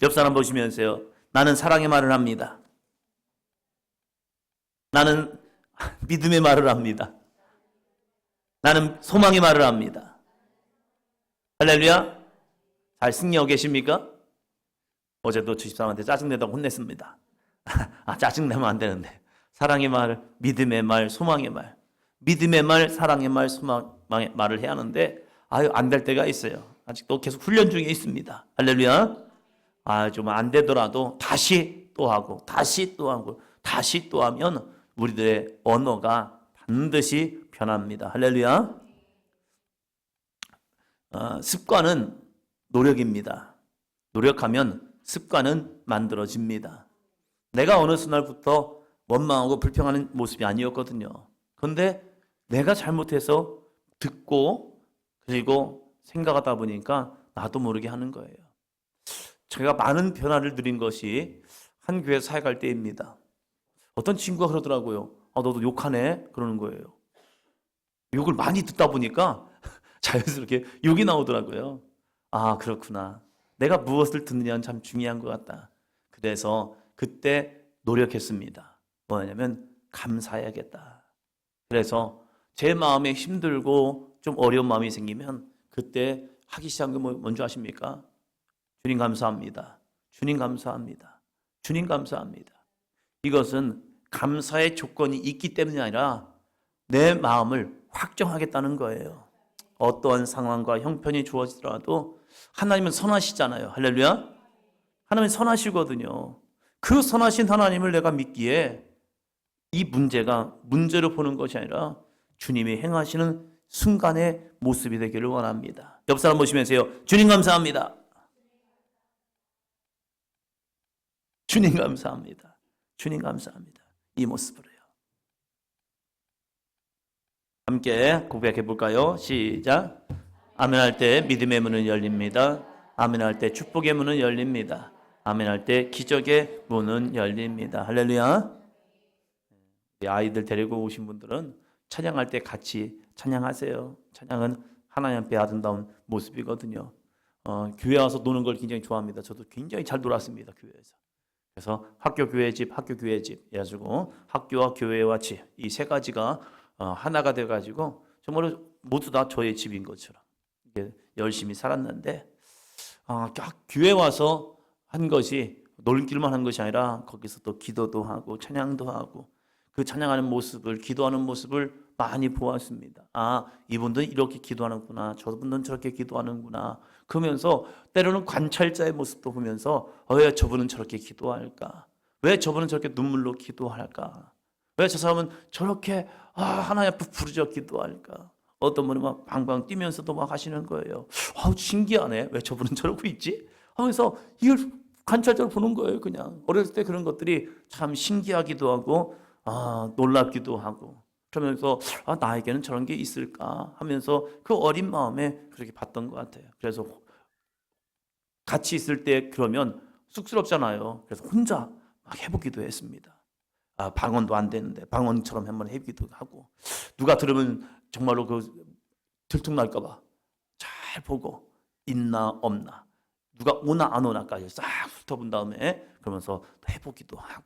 옆 사람 보시면서요. 나는 사랑의 말을 합니다. 나는 믿음의 말을 합니다. 나는 소망의 말을 합니다. 할렐루야. 잘 승리하고 계십니까? 어제도 주집사람한테 짜증내다고 혼냈습니다. 짜증내면 안 되는데. 사랑의 말, 믿음의 말, 소망의 말. 믿음의 말, 사랑의 말, 소망의 말을 해야 하는데 안 될 때가 있어요. 아직도 계속 훈련 중에 있습니다. 할렐루야. 좀 안 되더라도 다시 또 하고 다시 또 하고 다시 또 하면 우리들의 언어가 반드시 변합니다. 할렐루야. 습관은 노력입니다. 노력하면 습관은 만들어집니다. 내가 어느 순간부터 원망하고 불평하는 모습이 아니었거든요. 그런데 내가 잘못해서 듣고 그리고 생각하다 보니까 나도 모르게 하는 거예요. 제가 많은 변화를 드린 것이 한 교회 사역할 때입니다. 어떤 친구가 그러더라고요. 너도 욕하네? 그러는 거예요. 욕을 많이 듣다 보니까 자연스럽게 욕이 나오더라고요. 그렇구나. 내가 무엇을 듣느냐는 참 중요한 것 같다. 그래서 그때 노력했습니다. 뭐냐면 감사해야겠다. 그래서 제 마음에 힘들고 좀 어려운 마음이 생기면 그때 하기 시작한 게 뭔지 아십니까? 주님 감사합니다. 주님 감사합니다. 주님 감사합니다. 이것은 감사의 조건이 있기 때문이 아니라 내 마음을 확정하겠다는 거예요. 어떠한 상황과 형편이 주어지더라도 하나님은 선하시잖아요. 할렐루야. 하나님은 선하시거든요. 그 선하신 하나님을 내가 믿기에 이 문제가 문제로 보는 것이 아니라 주님이 행하시는 순간의 모습이 되기를 원합니다. 옆 사람 보시면서요. 주님 감사합니다. 주님 감사합니다. 주님 감사합니다. 이 모습으로요. 함께 고백해 볼까요? 시작. 아멘할 때 믿음의 문은 열립니다. 아멘할 때 축복의 문은 열립니다. 아멘할 때 기적의 문은 열립니다. 할렐루야. 아이들 데리고 오신 분들은 찬양할 때 같이 찬양하세요. 찬양은 하나님 앞에 아름다운 모습이거든요. 교회 와서 노는 걸 굉장히 좋아합니다. 저도 굉장히 잘 놀았습니다. 교회에서. 그래서 학교 교회 집, 학교 교회 집 해가지고 학교와 교회와 집 이 세 가지가 하나가 돼가지고 정말로 모두 다 저의 집인 것처럼 열심히 살았는데 교회 와서 한 것이 놀길만 한 것이 아니라 거기서 또 기도도 하고 찬양도 하고 그 찬양하는 모습을 기도하는 모습을 많이 보았습니다. 이분들은 이렇게 기도하는구나. 저분들은 저렇게 기도하는구나. 그러면서 때로는 관찰자의 모습도 보면서 왜 저분은 저렇게 기도할까? 왜 저분은 저렇게 눈물로 기도할까? 왜 저 사람은 저렇게 하나님 앞에 부르짖어 기도할까? 어떤 분은 막 방방 뛰면서도 막 하시는 거예요. 신기하네. 왜 저분은 저러고 있지? 하면서 이걸 관찰자로 보는 거예요. 그냥 어렸을 때 그런 것들이 참 신기하기도 하고 놀랍기도 하고 그러면서 나에게는 저런 게 있을까 하면서 그 어린 마음에 그렇게 봤던 것 같아요. 그래서 같이 있을 때 그러면 쑥스럽잖아요. 그래서 혼자 막 해보기도 했습니다. 방언도 안 되는데 방언처럼 한번 해보기도 하고 누가 들으면 정말로 들통날까 봐 잘 보고 있나 없나 누가 오나 안 오나까지 싹 훑어본 다음에 그러면서 해보기도 하고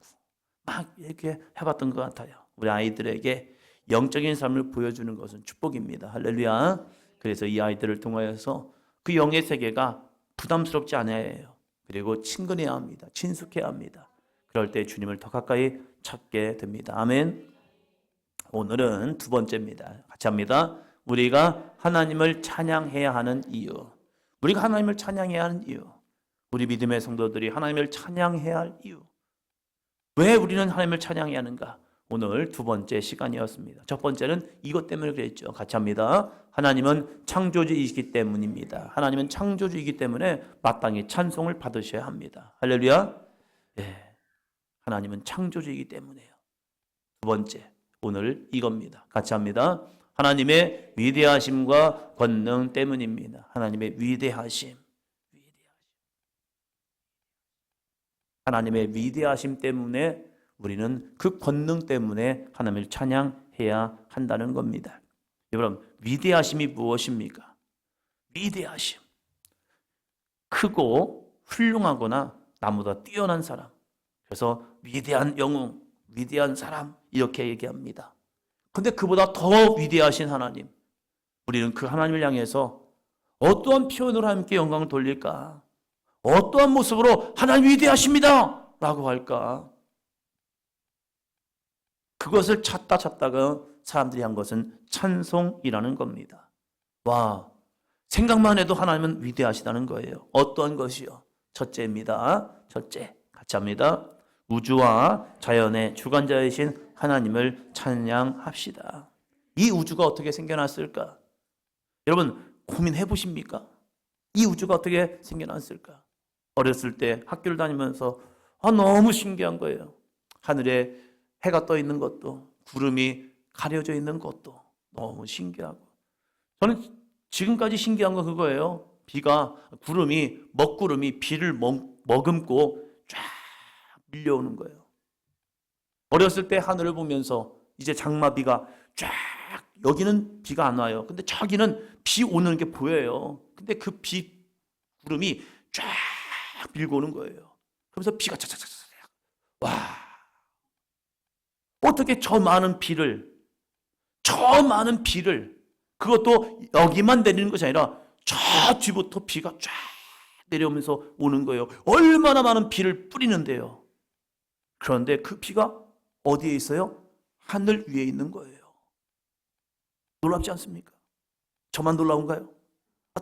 막 이렇게 해봤던 것 같아요. 우리 아이들에게 영적인 삶을 보여주는 것은 축복입니다. 할렐루야. 그래서 이 아이들을 통하여서 그 영의 세계가 부담스럽지 않아야 해요. 그리고 친근해야 합니다. 친숙해야 합니다. 그럴 때 주님을 더 가까이 찾게 됩니다. 아멘. 오늘은 두 번째입니다. 같이 합니다. 우리가 하나님을 찬양해야 하는 이유. 우리가 하나님을 찬양해야 하는 이유. 우리 믿음의 성도들이 하나님을 찬양해야 할 이유. 왜 우리는 하나님을 찬양해야 하는가? 오늘 두 번째 시간이었습니다. 첫 번째는 이것 때문에 그랬죠. 같이 합니다. 하나님은 창조주이시기 때문입니다. 하나님은 창조주이기 때문에 마땅히 찬송을 받으셔야 합니다. 할렐루야. 하나님은 창조주이기 때문에요. 두 번째, 오늘 이겁니다. 같이 합니다. 하나님의 위대하심과 권능 때문입니다. 하나님의 위대하심. 하나님의 위대하심 때문에 우리는 그 권능 때문에 하나님을 찬양해야 한다는 겁니다. 여러분, 위대하심이 무엇입니까? 위대하심. 크고 훌륭하거나 나보다 뛰어난 사람. 그래서 위대한 영웅, 위대한 사람 이렇게 얘기합니다. 근데 그보다 더 위대하신 하나님, 우리는 그 하나님을 향해서 어떠한 표현으로 하나님께 영광을 돌릴까? 어떠한 모습으로 하나님 위대하십니다 라고 할까? 그것을 찾다가 사람들이 한 것은 찬송이라는 겁니다. 와, 생각만 해도 하나님은 위대하시다는 거예요. 어떠한 것이요? 첫째입니다. 첫째, 같이 합니다. 우주와 자연의 주관자이신 하나님을 찬양합시다. 이 우주가 어떻게 생겨났을까? 여러분 고민해 보십니까? 이 우주가 어떻게 생겨났을까? 어렸을 때 학교를 다니면서 너무 신기한 거예요. 하늘에 해가 떠 있는 것도, 구름이 가려져 있는 것도 너무 신기하고, 저는 지금까지 신기한 건 그거예요. 먹구름이 비를 머금고 쫙 밀려오는 거예요. 어렸을 때 하늘을 보면서 이제 장마비가 쫙, 여기는 비가 안 와요. 근데 저기는 비 오는 게 보여요. 근데 그 구름이 쫙 밀고 오는 거예요. 그러면서 비가 차차차차. 와, 어떻게 저 많은 비를, 그것도 여기만 내리는 것이 아니라 저 뒤부터 비가 쫙 내려오면서 오는 거예요. 얼마나 많은 비를 뿌리는데요. 그런데 그 비가 어디에 있어요? 하늘 위에 있는 거예요. 놀랍지 않습니까? 저만 놀라운가요?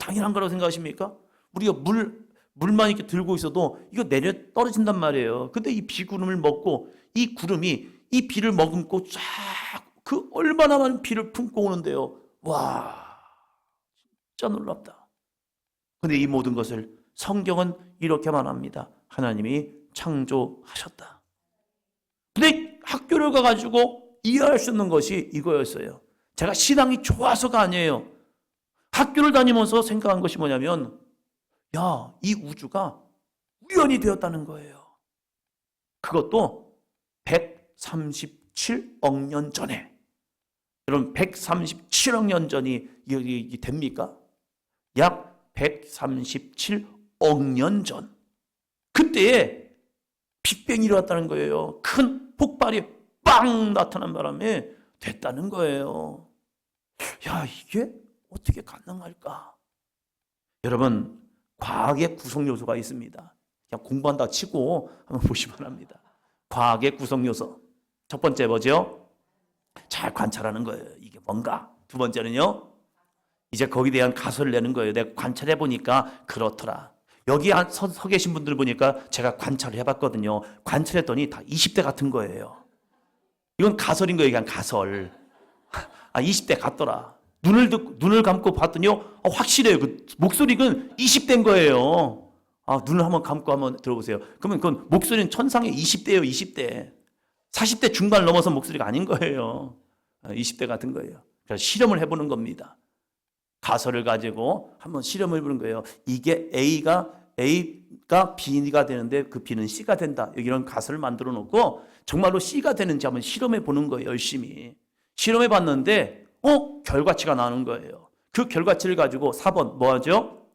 당연한 거라고 생각하십니까? 우리가 물만 이렇게 들고 있어도 이거 내려 떨어진단 말이에요. 근데 이 비구름을 먹고 이 구름이 이 비를 머금고 쫙 그 얼마나 많은 비를 품고 오는데요. 와, 진짜 놀랍다. 근데 이 모든 것을 성경은 이렇게 말합니다. 하나님이 창조하셨다. 근데 학교를 가가지고 이해할 수 있는 것이 이거였어요. 제가 신앙이 좋아서가 아니에요. 학교를 다니면서 생각한 것이 뭐냐면, 야, 이 우주가 우연히 되었다는 거예요. 그것도 137억 년 전에. 여러분 137억 년 전이 이게 됩니까? 약 137억 년 전. 그때에 빅뱅이 일어났다는 거예요. 큰 폭발이 빵 나타난 바람에 됐다는 거예요. 야, 이게 어떻게 가능할까? 여러분, 과학의 구성 요소가 있습니다. 그냥 공부한다 치고 한번 보시면 합니다. 과학의 구성 요소. 첫 번째 뭐죠? 잘 관찰하는 거예요. 이게 뭔가. 두 번째는요, 이제 거기에 대한 가설을 내는 거예요. 내가 관찰해 보니까 그렇더라. 여기 서 계신 분들 보니까 제가 관찰을 해봤거든요. 관찰했더니 다 20대 같은 거예요. 이건 가설인 거예요. 그냥 가설. 20대 같더라. 눈을 감고 봤더니요, 확실해요. 그 목소리가 20대인 거예요. 눈을 한번 감고 한번 들어보세요. 그러면 그건 목소리는 천상의 20대예요. 20대. 40대 중반 넘어서 목소리가 아닌 거예요. 20대 같은 거예요. 그래서 실험을 해보는 겁니다. 가설을 가지고 한번 실험을 해보는 거예요. 이게 A가 B가 되는데 그 B는 C가 된다. 이런 가설을 만들어 놓고 정말로 C가 되는지 한번 실험해 보는 거예요. 열심히. 실험해 봤는데 결과치가 나오는 거예요. 그 결과치를 가지고 4번 뭐 하죠?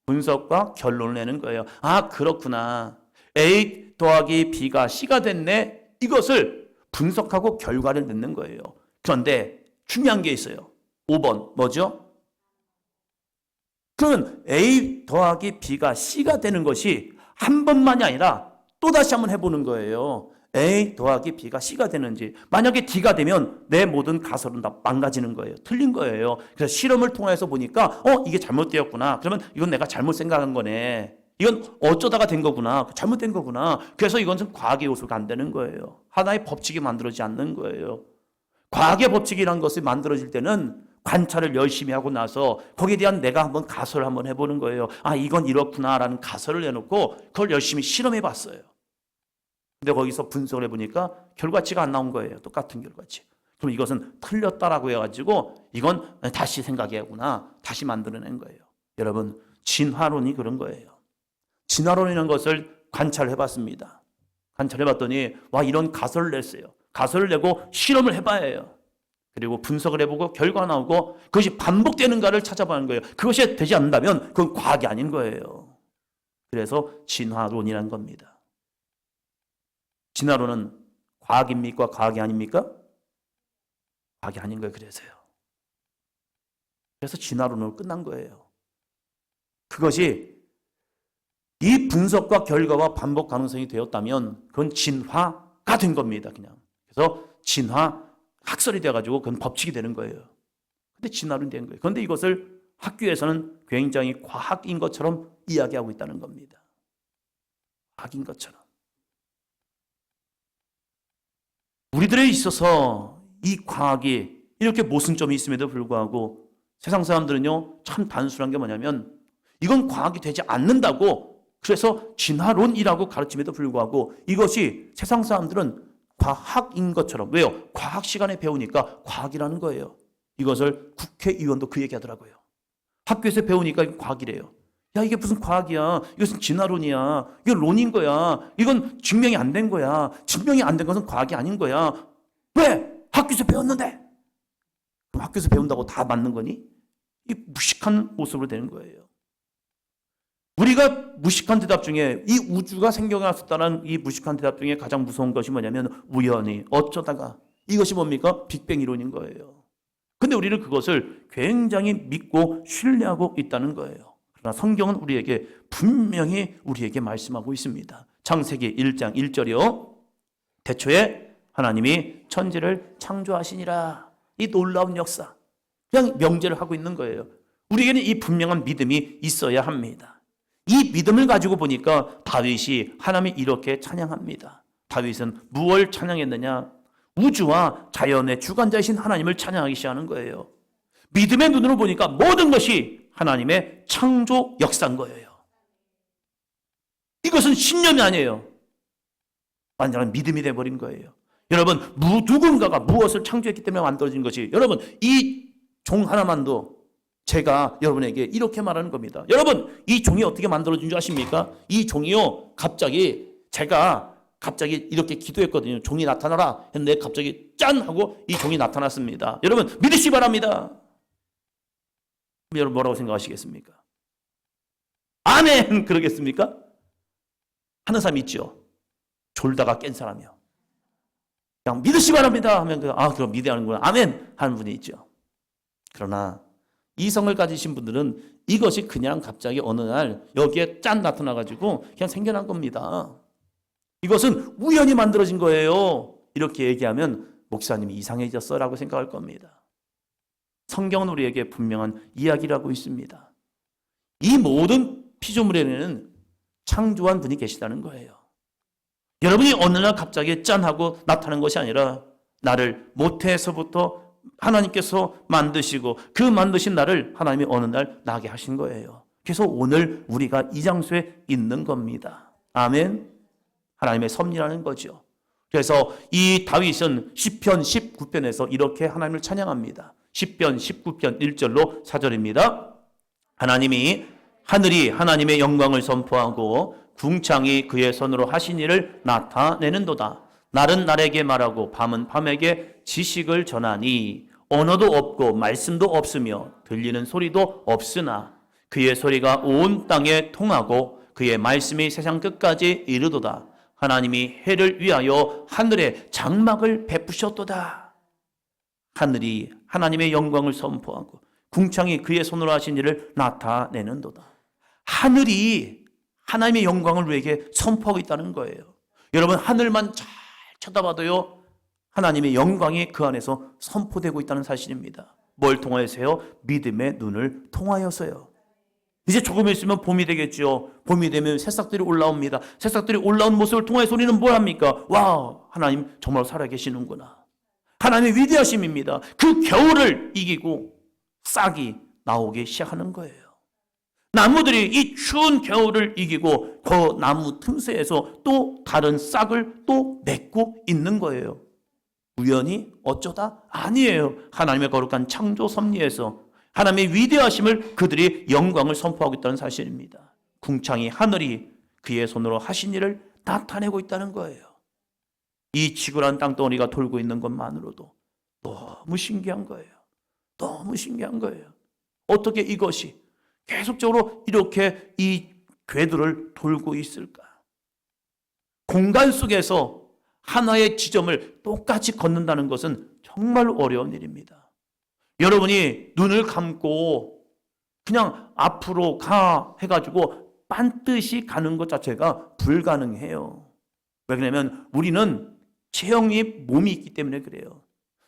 분석과 결론을 내는 거예요. 그렇구나. A 더하기 B가 C가 됐네. 이것을 분석하고 결과를 내는 거예요. 그런데 중요한 게 있어요. 5번 뭐죠? 그러면 A 더하기 B가 C가 되는 것이 한 번만이 아니라 또다시 한번 해보는 거예요. A 더하기 B가 C가 되는지. 만약에 D가 되면 내 모든 가설은 다 망가지는 거예요. 틀린 거예요. 그래서 실험을 통해서 보니까 이게 잘못되었구나. 그러면 이건 내가 잘못 생각한 거네. 이건 어쩌다가 된 거구나. 잘못된 거구나. 그래서 이건 과학의 요소가 안 되는 거예요. 하나의 법칙이 만들어지지 않는 거예요. 과학의 법칙이라는 것이 만들어질 때는 관찰을 열심히 하고 나서 거기에 대한 내가 한번 가설을 한번 해보는 거예요. 이건 이렇구나라는 가설을 내놓고 그걸 열심히 실험해 봤어요. 근데 거기서 분석을 해보니까 결과치가 안 나온 거예요. 똑같은 결과치. 그럼 이것은 틀렸다라고 해가지고 이건 다시 생각해야구나. 다시 만들어낸 거예요. 여러분, 진화론이 그런 거예요. 진화론이라는 것을 관찰해봤습니다. 관찰해봤더니 이런 가설을 냈어요. 가설을 내고 실험을 해봐야 해요. 그리고 분석을 해보고 결과 나오고 그것이 반복되는가를 찾아보는 거예요. 그것이 되지 않는다면 그건 과학이 아닌 거예요. 그래서 진화론이라는 겁니다. 진화론은 과학입니까? 과학이 아닙니까? 과학이 아닌 거예요. 그래서 진화론으로 끝난 거예요. 그것이 이 분석과 결과와 반복 가능성이 되었다면 그건 진화가 된 겁니다. 그냥. 그래서 진화 학설이 돼가지고 그건 법칙이 되는 거예요. 근데 진화론이 된 거예요. 그런데 이것을 학교에서는 굉장히 과학인 것처럼 이야기하고 있다는 겁니다. 과학인 것처럼. 우리들에 있어서 이 과학이 이렇게 모순점이 있음에도 불구하고 세상 사람들은요, 참 단순한 게 뭐냐면 이건 과학이 되지 않는다고, 그래서 진화론이라고 가르침에도 불구하고 이것이 세상 사람들은 과학인 것처럼, 왜요? 과학 시간에 배우니까 과학이라는 거예요. 이것을 국회의원도 그 얘기하더라고요. 학교에서 배우니까 이건 과학이래요. 야, 이게 무슨 과학이야? 이것은 진화론이야. 이건 론인 거야. 이건 증명이 안 된 거야. 증명이 안 된 것은 과학이 아닌 거야. 왜? 학교에서 배웠는데. 그럼 학교에서 배운다고 다 맞는 거니? 이 무식한 모습으로 되는 거예요. 우리가 무식한 대답 중에, 이 우주가 생겨났었다는 이 무식한 대답 중에 가장 무서운 것이 뭐냐면 우연히, 어쩌다가, 이것이 뭡니까? 빅뱅 이론인 거예요. 근데 우리는 그것을 굉장히 믿고 신뢰하고 있다는 거예요. 그러나 성경은 우리에게 분명히 우리에게 말씀하고 있습니다. 창세기 1장 1절이요. 태초에 하나님이 천지를 창조하시니라. 이 놀라운 역사. 그냥 명제를 하고 있는 거예요. 우리에게는 이 분명한 믿음이 있어야 합니다. 이 믿음을 가지고 보니까 다윗이 하나님이 이렇게 찬양합니다. 다윗은 무엇을 찬양했느냐? 우주와 자연의 주관자이신 하나님을 찬양하기 시작하는 거예요. 믿음의 눈으로 보니까 모든 것이 하나님의 창조 역사인 거예요. 이것은 신념이 아니에요. 완전한 믿음이 돼버린 거예요. 여러분, 누군가가 무엇을 창조했기 때문에 만들어진 것이, 여러분, 이 종 하나만도 제가 여러분에게 이렇게 말하는 겁니다. 여러분, 이 종이 어떻게 만들어진 줄 아십니까? 이 종이요, 제가 갑자기 이렇게 기도했거든요. 종이 나타나라 했는데 갑자기 짠 하고 이 종이 나타났습니다. 여러분, 믿으시기 바랍니다. 여러분, 뭐라고 생각하시겠습니까? 아멘! 그러겠습니까? 하는 사람이 있죠. 졸다가 깬 사람이요. 그냥 믿으시기 바랍니다 하면 그럼 믿어야 하는구나. 아멘! 하는 분이 있죠. 그러나 이성을 가지신 분들은 이것이 그냥 갑자기 어느 날 여기에 짠 나타나가지고 그냥 생겨난 겁니다. 이것은 우연히 만들어진 거예요. 이렇게 얘기하면 목사님이 이상해졌어 라고 생각할 겁니다. 성경은 우리에게 분명한 이야기를 하고 있습니다. 이 모든 피조물에는 창조한 분이 계시다는 거예요. 여러분이 어느 날 갑자기 짠 하고 나타난 것이 아니라 나를 모태에서부터 하나님께서 만드시고 그 만드신 나를 하나님이 어느 날 나게 하신 거예요. 그래서 오늘 우리가 이 장소에 있는 겁니다. 아멘. 하나님의 섭리라는 거죠. 그래서 이 다윗은 시편 19편에서 이렇게 하나님을 찬양합니다. 시편 19편 1절로 4절입니다. 하늘이 하나님의 영광을 선포하고 궁창이 그의 손으로 하신 일을 나타내는도다. 날은 날에게 말하고 밤은 밤에게 지식을 전하니 언어도 없고 말씀도 없으며 들리는 소리도 없으나 그의 소리가 온 땅에 통하고 그의 말씀이 세상 끝까지 이르도다. 하나님이 해를 위하여 하늘에 장막을 베푸셨도다. 하늘이 하나님의 영광을 선포하고 궁창이 그의 손으로 하신 일을 나타내는도다. 하늘이 하나님의 영광을 우리에게 선포하고 있다는 거예요. 여러분, 하늘만 잘 쳐다봐도요, 하나님의 영광이 그 안에서 선포되고 있다는 사실입니다. 뭘 통하여서요? 믿음의 눈을 통하여서요. 이제 조금 있으면 봄이 되겠죠. 봄이 되면 새싹들이 올라옵니다. 새싹들이 올라온 모습을 통해서 우리는 뭘 합니까? 와, 하나님 정말 살아계시는구나. 하나님의 위대하심입니다. 그 겨울을 이기고 싹이 나오기 시작하는 거예요. 나무들이 이 추운 겨울을 이기고 그 나무 틈새에서 또 다른 싹을 또 맺고 있는 거예요. 우연히 어쩌다? 아니에요. 하나님의 거룩한 창조 섭리에서 하나님의 위대하심을 그들이 영광을 선포하고 있다는 사실입니다. 궁창이 하늘이 그의 손으로 하신 일을 나타내고 있다는 거예요. 이 지구란 땅덩어리가 돌고 있는 것만으로도 너무 신기한 거예요. 너무 신기한 거예요. 어떻게 이것이 계속적으로 이렇게 이 궤도를 돌고 있을까? 공간 속에서 하나의 지점을 똑같이 걷는다는 것은 정말 어려운 일입니다. 여러분이 눈을 감고 그냥 앞으로 가 해가지고 반드시 가는 것 자체가 불가능해요. 왜 그러냐면 우리는 체형이 몸이 있기 때문에 그래요.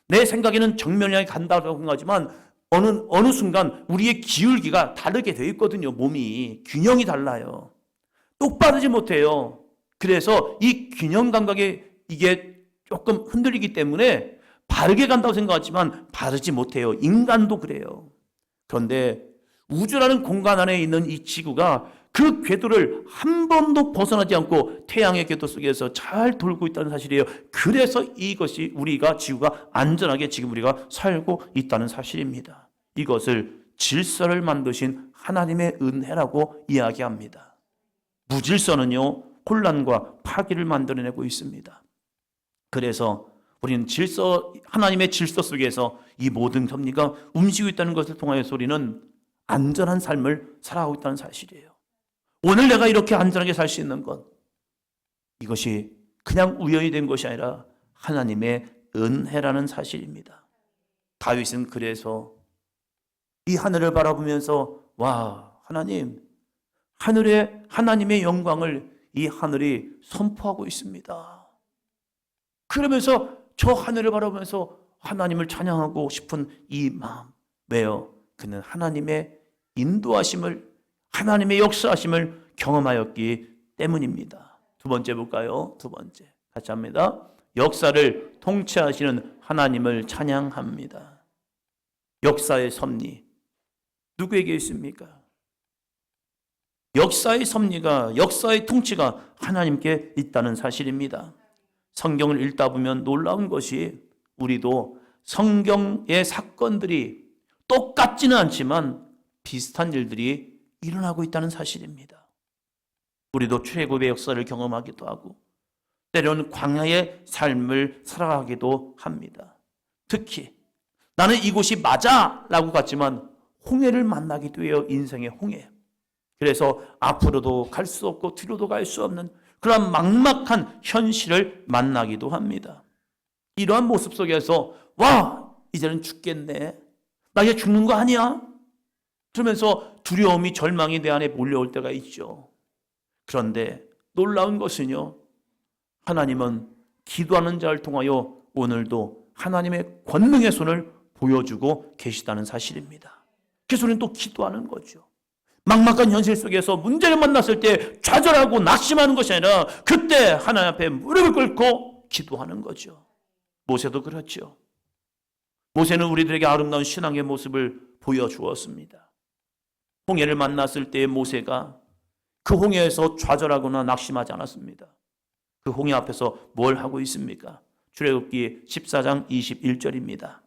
내 생각에는 정면을 향해 간다고 생각하지만 어느 순간 우리의 기울기가 다르게 되어 있거든요. 몸이 균형이 달라요. 똑바르지 못해요. 그래서 이 균형 감각이 이게 조금 흔들리기 때문에 바르게 간다고 생각하지만 바르지 못해요. 인간도 그래요. 그런데 우주라는 공간 안에 있는 이 지구가 그 궤도를 한 번도 벗어나지 않고 태양의 궤도 속에서 잘 돌고 있다는 사실이에요. 그래서 이것이 우리가 지구가 안전하게 지금 우리가 살고 있다는 사실입니다. 이것을 질서를 만드신 하나님의 은혜라고 이야기합니다. 무질서는요, 혼란과 파괴를 만들어내고 있습니다. 그래서 우리는 하나님의 질서 속에서 이 모든 섭리가 움직이고 있다는 것을 통하여서 우리는 안전한 삶을 살아가고 있다는 사실이에요. 오늘 내가 이렇게 안전하게 살 수 있는 것, 이것이 그냥 우연이 된 것이 아니라 하나님의 은혜라는 사실입니다. 다윗은 그래서 이 하늘을 바라보면서 와, 하나님의 영광을 이 하늘이 선포하고 있습니다. 그러면서 저 하늘을 바라보면서 하나님을 찬양하고 싶은 이 마음, 왜요? 그는 하나님의 인도하심을, 하나님의 역사하심을 경험하였기 때문입니다. 두 번째 볼까요? 두 번째 같이 합니다. 역사를 통치하시는 하나님을 찬양합니다. 역사의 섭리 누구에게 있습니까? 역사의 섭리가, 역사의 통치가 하나님께 있다는 사실입니다. 성경을 읽다 보면 놀라운 것이 우리도 성경의 사건들이 똑같지는 않지만 비슷한 일들이 일어나고 있다는 사실입니다. 우리도 출애굽의 역사를 경험하기도 하고 때로는 광야의 삶을 살아가기도 합니다. 특히 나는 이곳이 맞아 라고 갔지만 홍해를 만나기도 해요. 인생의 홍해. 그래서 앞으로도 갈 수 없고 뒤로도 갈 수 없는 그런 막막한 현실을 만나기도 합니다. 이러한 모습 속에서 와, 이제는 죽겠네. 나 이제 죽는 거 아니야? 그러면서 두려움이, 절망이 내 안에 몰려올 때가 있죠. 그런데 놀라운 것은요, 하나님은 기도하는 자를 통하여 오늘도 하나님의 권능의 손을 보여주고 계시다는 사실입니다. 그래서 우리는 또 기도하는 거죠. 막막한 현실 속에서 문제를 만났을 때 좌절하고 낙심하는 것이 아니라 그때 하나님 앞에 무릎을 꿇고 기도하는 거죠. 모세도 그렇죠. 모세는 우리들에게 아름다운 신앙의 모습을 보여주었습니다. 홍해를 만났을 때 모세가 그 홍해에서 좌절하거나 낙심하지 않았습니다. 그 홍해 앞에서 뭘 하고 있습니까? 출애굽기 14장 21절입니다.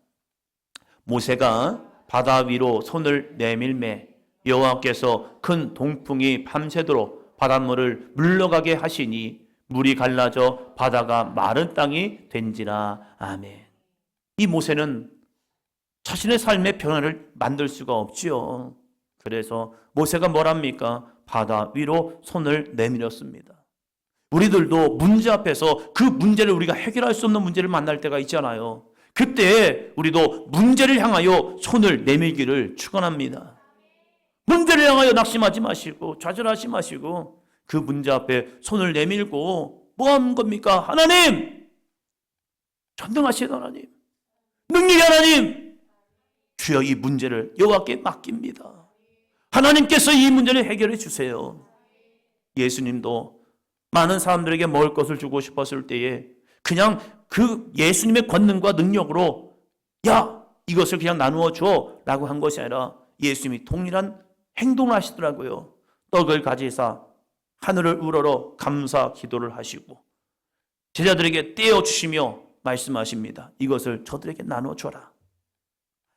모세가 바다 위로 손을 내밀매 여호와께서 큰 동풍이 밤새도록 바닷물을 물러가게 하시니 물이 갈라져 바다가 마른 땅이 된지라. 아멘. 이 모세는 자신의 삶의 변화를 만들 수가 없지요. 그래서 모세가 뭘 합니까? 바다 위로 손을 내밀었습니다. 우리들도 문제 앞에서 그 문제를 우리가 해결할 수 없는 문제를 만날 때가 있잖아요. 그때 우리도 문제를 향하여 손을 내밀기를 축원합니다. 문제를 향하여 낙심하지 마시고 좌절하지 마시고 그 문제 앞에 손을 내밀고 뭐 하는 겁니까? 하나님! 전능하신 하나님, 능력의 하나님, 주여 이 문제를 여호와께 맡깁니다. 하나님께서 이 문제를 해결해 주세요. 예수님도 많은 사람들에게 먹을 것을 주고 싶었을 때에 그냥 그 예수님의 권능과 능력으로 야, 이것을 그냥 나누어 줘 라고 한 것이 아니라 예수님이 동일한 행동을 하시더라고요. 떡을 가지사 하늘을 우러러 감사 기도를 하시고 제자들에게 떼어 주시며 말씀하십니다. 이것을 저들에게 나누어 줘라.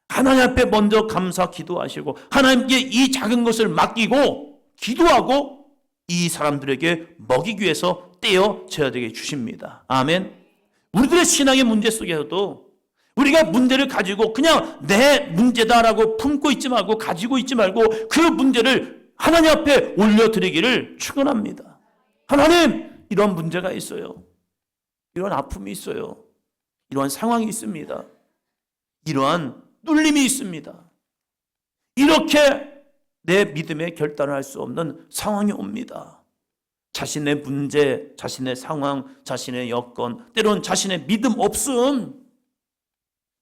하나님 앞에 먼저 감사 기도하시고 하나님께 이 작은 것을 맡기고 기도하고 이 사람들에게 먹이기 위해서 떼어 제자들에게 주십니다. 아멘. 우리들의 신앙의 문제 속에서도 우리가 문제를 가지고 그냥 내 문제다라고 품고 있지 말고 가지고 있지 말고 그 문제를 하나님 앞에 올려드리기를 축원합니다. 하나님, 이런 문제가 있어요. 이런 아픔이 있어요. 이러한 상황이 있습니다. 이러한 눌림이 있습니다. 이렇게 내 믿음의 결단을 할 수 없는 상황이 옵니다. 자신의 문제, 자신의 상황, 자신의 여건, 때로는 자신의 믿음 없음,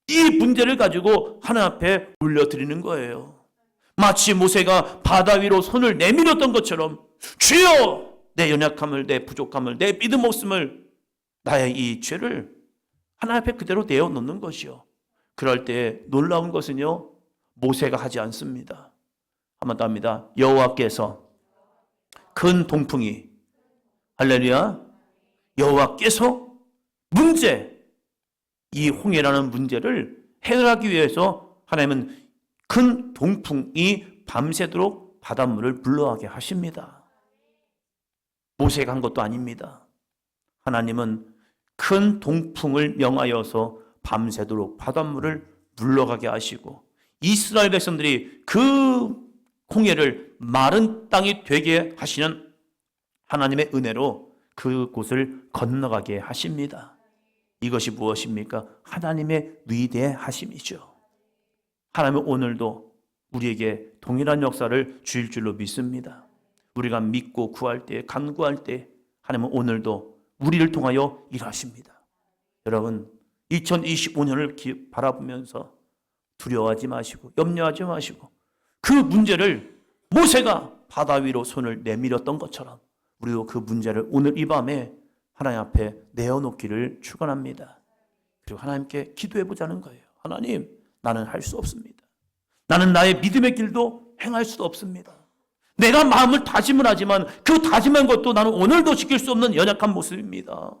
이 문제를 가지고 하나님 앞에 올려드리는 거예요. 마치 모세가 바다 위로 손을 내밀었던 것처럼, 주여, 내 연약함을, 내 부족함을, 내 믿음 없음을, 나의 이 죄를 하나님 앞에 그대로 내어놓는 것이요. 그럴 때 놀라운 것은요, 모세가 하지 않습니다. 한번 더 합니다. 여호와께서 큰 동풍이, 할렐루야, 여호와께서 문제, 이 홍해라는 문제를 해결하기 위해서 하나님은 큰 동풍이 밤새도록 바닷물을 불러가게 하십니다. 모세가 한 것도 아닙니다. 하나님은 큰 동풍을 명하여서 밤새도록 바닷물을 물러가게 하시고, 이스라엘 백성들이 그 홍해를 마른 땅이 되게 하시는 하나님의 은혜로 그곳을 건너가게 하십니다. 이것이 무엇입니까? 하나님의 위대하심이죠. 하나님은 오늘도 우리에게 동일한 역사를 주일 줄로 믿습니다. 우리가 믿고 구할 때, 간구할 때 하나님은 오늘도 우리를 통하여 일하십니다. 여러분, 2025년을 바라보면서 두려워하지 마시고 염려하지 마시고, 그 문제를 모세가 바다 위로 손을 내밀었던 것처럼 우리도 그 문제를 오늘 이 밤에 하나님 앞에 내어놓기를 축원합니다. 그리고 하나님께 기도해보자는 거예요. 하나님, 나는 할 수 없습니다. 나는 나의 믿음의 길도 행할 수도 없습니다. 내가 마음을 다짐을 하지만 그 다짐한 것도 나는 오늘도 지킬 수 없는 연약한 모습입니다.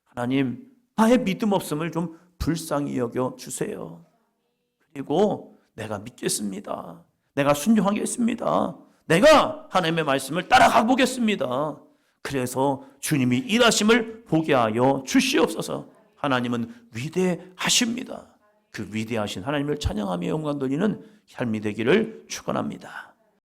하나님, 나의 믿음 없음을 좀 불쌍히 여겨 주세요. 그리고 내가 믿겠습니다. 내가 순종하겠습니다. 내가 하나님의 말씀을 따라가 보겠습니다. 그래서 주님이 일하심을 보게 하여 주시옵소서. 하나님은 위대하십니다. 그 위대하신 하나님을 찬양하며 영광 돌리는 삶이 되기를 축원합니다.